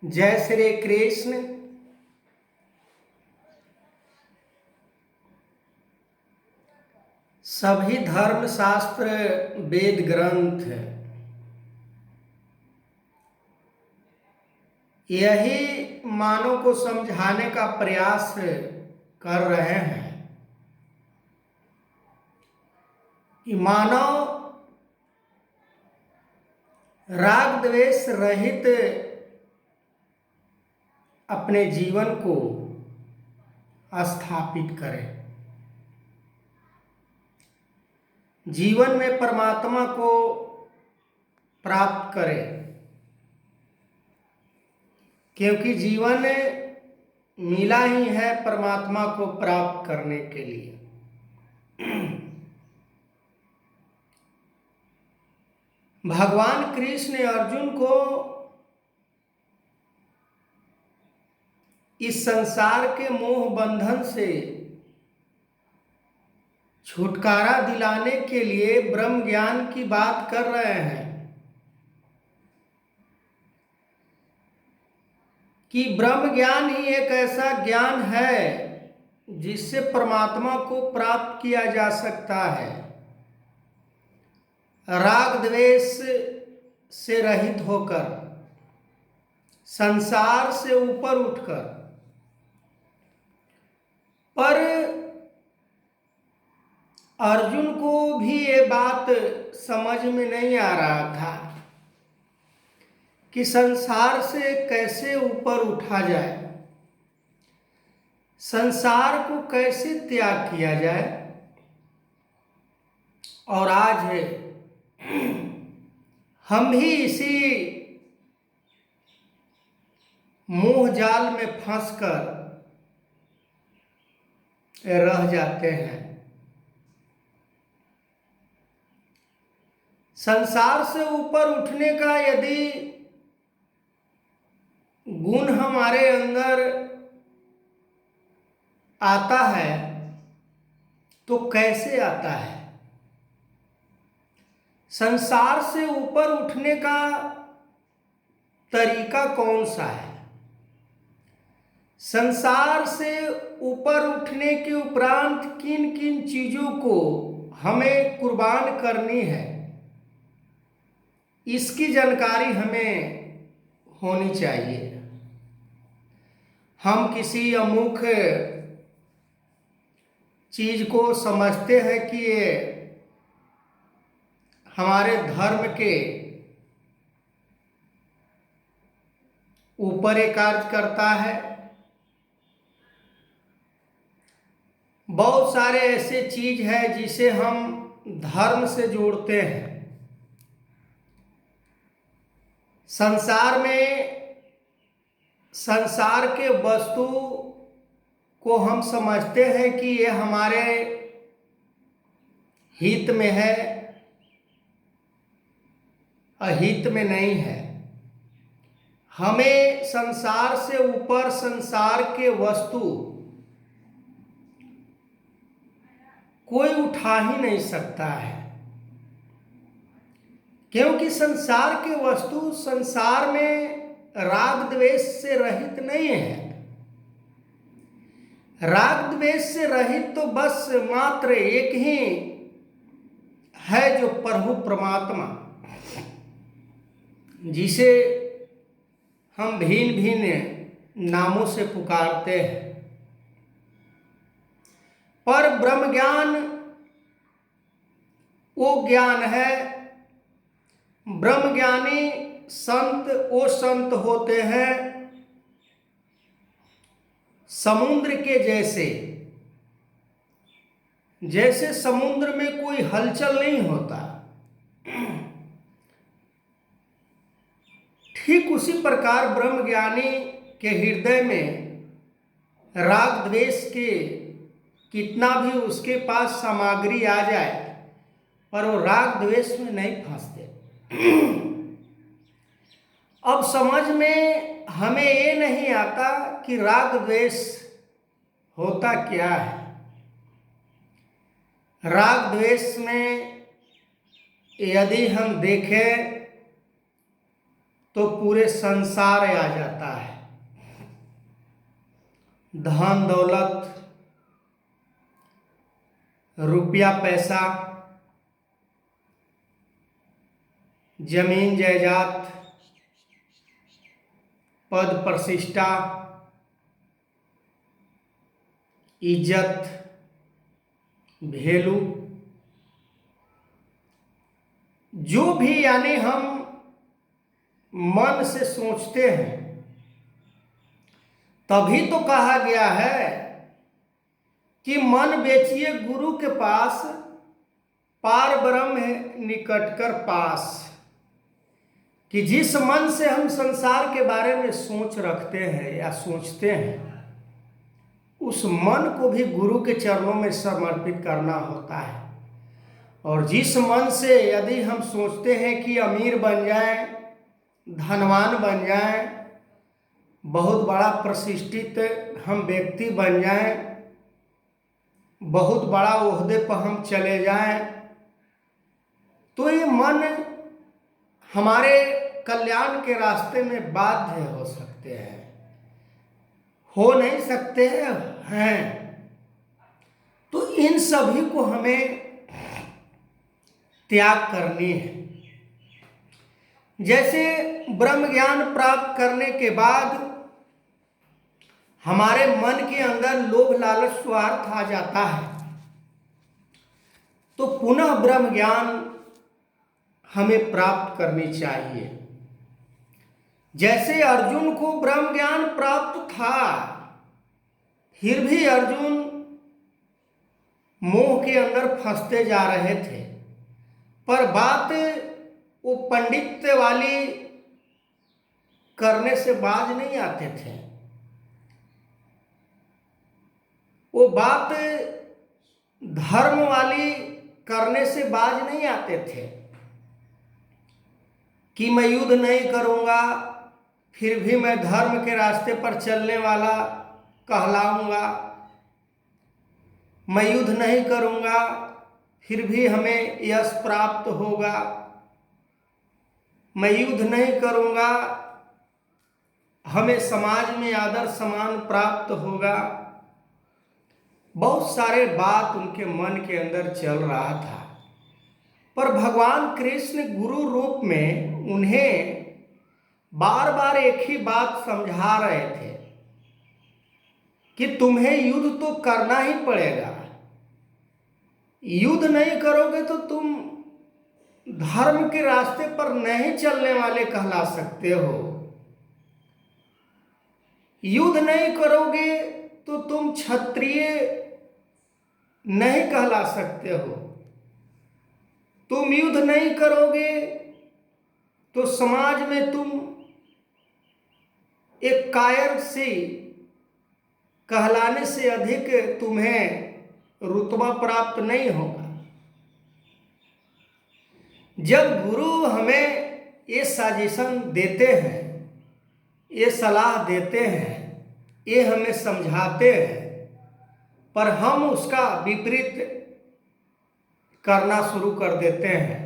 जय श्री कृष्ण। सभी धर्मशास्त्र वेद ग्रंथ यही मानव को समझाने का प्रयास कर रहे हैं कि मानव राग द्वेष रहित अपने जीवन को स्थापित करे, जीवन में परमात्मा को प्राप्त करे, क्योंकि जीवन मिला ही है परमात्मा को प्राप्त करने के लिए। भगवान कृष्ण ने अर्जुन को इस संसार के मोह बंधन से छुटकारा दिलाने के लिए ब्रह्म ज्ञान की बात कर रहे हैं कि ब्रह्म ज्ञान ही एक ऐसा ज्ञान है जिससे परमात्मा को प्राप्त किया जा सकता है, राग द्वेष से रहित होकर, संसार से ऊपर उठकर। पर अर्जुन को भी ये बात समझ में नहीं आ रहा था कि संसार से कैसे ऊपर उठा जाए, संसार को कैसे त्याग किया जाए। और आज हम भी इसी मोह जाल में फंसकर रह जाते हैं। संसार से ऊपर उठने का यदि गुण हमारे अंदर आता है तो कैसे आता है? संसार से ऊपर उठने का तरीका कौन सा है? संसार से ऊपर उठने के उपरांत किन किन चीजों को हमें कुर्बान करनी है, इसकी जानकारी हमें होनी चाहिए। हम किसी अमुक चीज को समझते हैं कि ये हमारे धर्म के ऊपर एक कार्य करता है। बहुत सारे ऐसे चीज है जिसे हम धर्म से जोड़ते हैं। संसार में संसार के वस्तु को हम समझते हैं कि ये हमारे हित में है, अहित में नहीं है। हमें संसार से ऊपर संसार के वस्तु कोई उठा ही नहीं सकता है, क्योंकि संसार के वस्तु संसार में राग द्वेष से रहित नहीं है। राग द्वेष से रहित तो बस मात्र एक ही है, जो प्रभु परमात्मा, जिसे हम भिन्न भिन्न नामों से पुकारते हैं। पर ब्रह्म ज्ञान वो ज्ञान है। ब्रह्म ज्ञानी संत वो संत होते हैं समुद्र के जैसे, जैसे समुद्र में कोई हलचल नहीं होता, ठीक उसी प्रकार ब्रह्म ज्ञानी के हृदय में राग द्वेष के कितना भी उसके पास सामग्री आ जाए, पर वो राग द्वेष में नहीं फंसते। अब समझ में हमें ये नहीं आता कि राग द्वेष होता क्या है। राग द्वेष में यदि हम देखें तो पूरे संसार आ जाता है। धन दौलत, रुपया पैसा, जमीन जायदाद, पद प्रतिष्ठा, इज्जत, वैल्यू, जो भी यानी हम मन से सोचते हैं, तभी तो कहा गया है कि मन बेचिए गुरु के पास, पार ब्रह्म है निकट कर पास। कि जिस मन से हम संसार के बारे में सोच रखते हैं या सोचते हैं, उस मन को भी गुरु के चरणों में समर्पित करना होता है। और जिस मन से यदि हम सोचते हैं कि अमीर बन जाएं, धनवान बन जाएं, बहुत बड़ा प्रतिष्ठित हम व्यक्ति बन जाएं, बहुत बड़ा ओहदे पर हम चले जाएं, तो ये मन हमारे कल्याण के रास्ते में बाध्य हो सकते हैं, हो नहीं सकते हैं। तो इन सभी को हमें त्याग करनी है। जैसे ब्रह्म ज्ञान प्राप्त करने के बाद हमारे मन के अंदर लोभ लालच स्वार्थ आ जाता है, तो पुनः ब्रह्म ज्ञान हमें प्राप्त करनी चाहिए। जैसे अर्जुन को ब्रह्म ज्ञान प्राप्त था, फिर भी अर्जुन मोह के अंदर फंसते जा रहे थे, पर बात वो पंडित्य वाली करने से बाज नहीं आते थे। वो बात धर्म वाली करने से बाज नहीं आते थे कि मैं युद्ध नहीं करूंगा, फिर भी मैं धर्म के रास्ते पर चलने वाला कहलाऊंगा। मैं युद्ध नहीं करूंगा, फिर भी हमें यश प्राप्त होगा। मैं युद्ध नहीं करूंगा, हमें समाज में आदर सम्मान प्राप्त होगा। बहुत सारे बात उनके मन के अंदर चल रहा था, पर भगवान कृष्ण गुरु रूप में उन्हें बार बार एक ही बात समझा रहे थे कि तुम्हें युद्ध तो करना ही पड़ेगा। युद्ध नहीं करोगे तो तुम धर्म के रास्ते पर नहीं चलने वाले कहला सकते हो। युद्ध नहीं करोगे तो तुम क्षत्रिय नहीं कहला सकते हो। तुम युद्ध नहीं करोगे तो समाज में तुम एक कायर से कहलाने से अधिक तुम्हें रुतबा प्राप्त नहीं होगा। जब गुरु हमें ये सजेशन देते हैं, ये सलाह देते हैं, ये हमें समझाते हैं, पर हम उसका विपरीत करना शुरू कर देते हैं,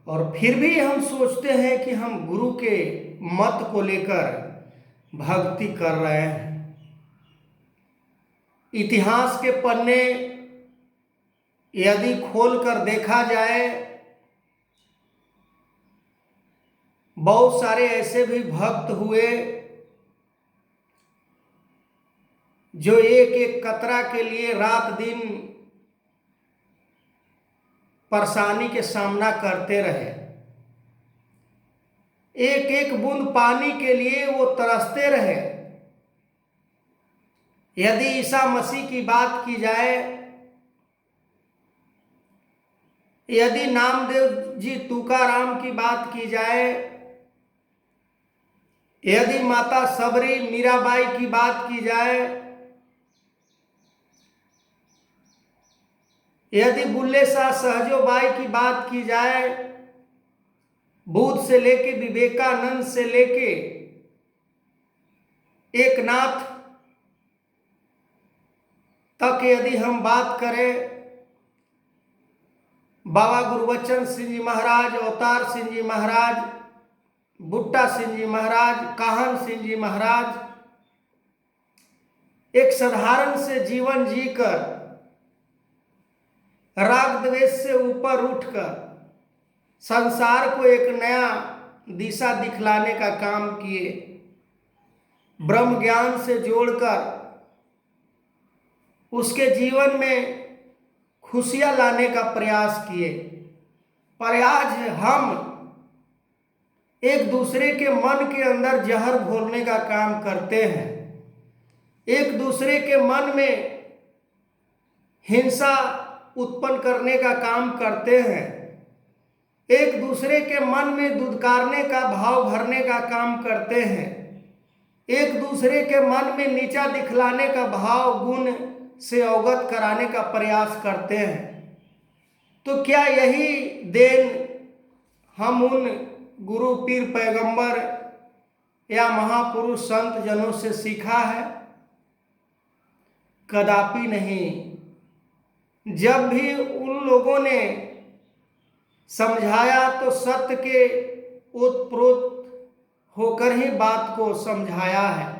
और फिर भी हम सोचते हैं कि हम गुरु के मत को लेकर भक्ति कर रहे हैं। इतिहास के पन्ने यदि खोलकर देखा जाए, बहुत सारे ऐसे भी भक्त हुए जो एक एक कतरा के लिए रात दिन परेशानी के सामना करते रहे। एक एक बूंद पानी के लिए वो तरसते रहे। यदि ईसा मसीह की बात की जाए, यदि नामदेव जी तुकाराम की बात की जाए, यदि माता सबरी मीराबाई की बात की जाए, यदि बुल्ले शाह सहजोबाई की बात की जाए, बुद्ध से लेके विवेकानंद से लेके एकनाथ तक यदि हम बात करें, बाबा गुरबचन सिंह जी महाराज, अवतार सिंह जी महाराज, बुट्टा सिंह जी महाराज, काहन सिंह जी महाराज एक साधारण से जीवन जीकर राग द्वेष से ऊपर उठकर संसार को एक नया दिशा दिखलाने का काम किए, ब्रह्म ज्ञान से जोड़कर उसके जीवन में खुशियां लाने का प्रयास किए। पर आज हम एक दूसरे के मन के अंदर जहर घोलने का काम करते हैं, एक दूसरे के मन में हिंसा उत्पन्न करने का काम करते हैं, एक दूसरे के मन में दुत्कारने का भाव भरने का काम करते हैं, एक दूसरे के मन में नीचा दिखलाने का भाव गुण से अवगत कराने का प्रयास करते हैं। तो क्या यही देन हम उन गुरु पीर पैगंबर या महापुरुष संत जनों से सीखा है? कदापि नहीं। जब भी उन लोगों ने समझाया तो सत्य के ओतप्रोत होकर ही बात को समझाया है।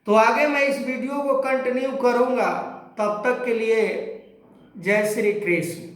तो आगे मैं इस वीडियो को कंटिन्यू करूंगा। तब तक के लिए जय श्री कृष्ण।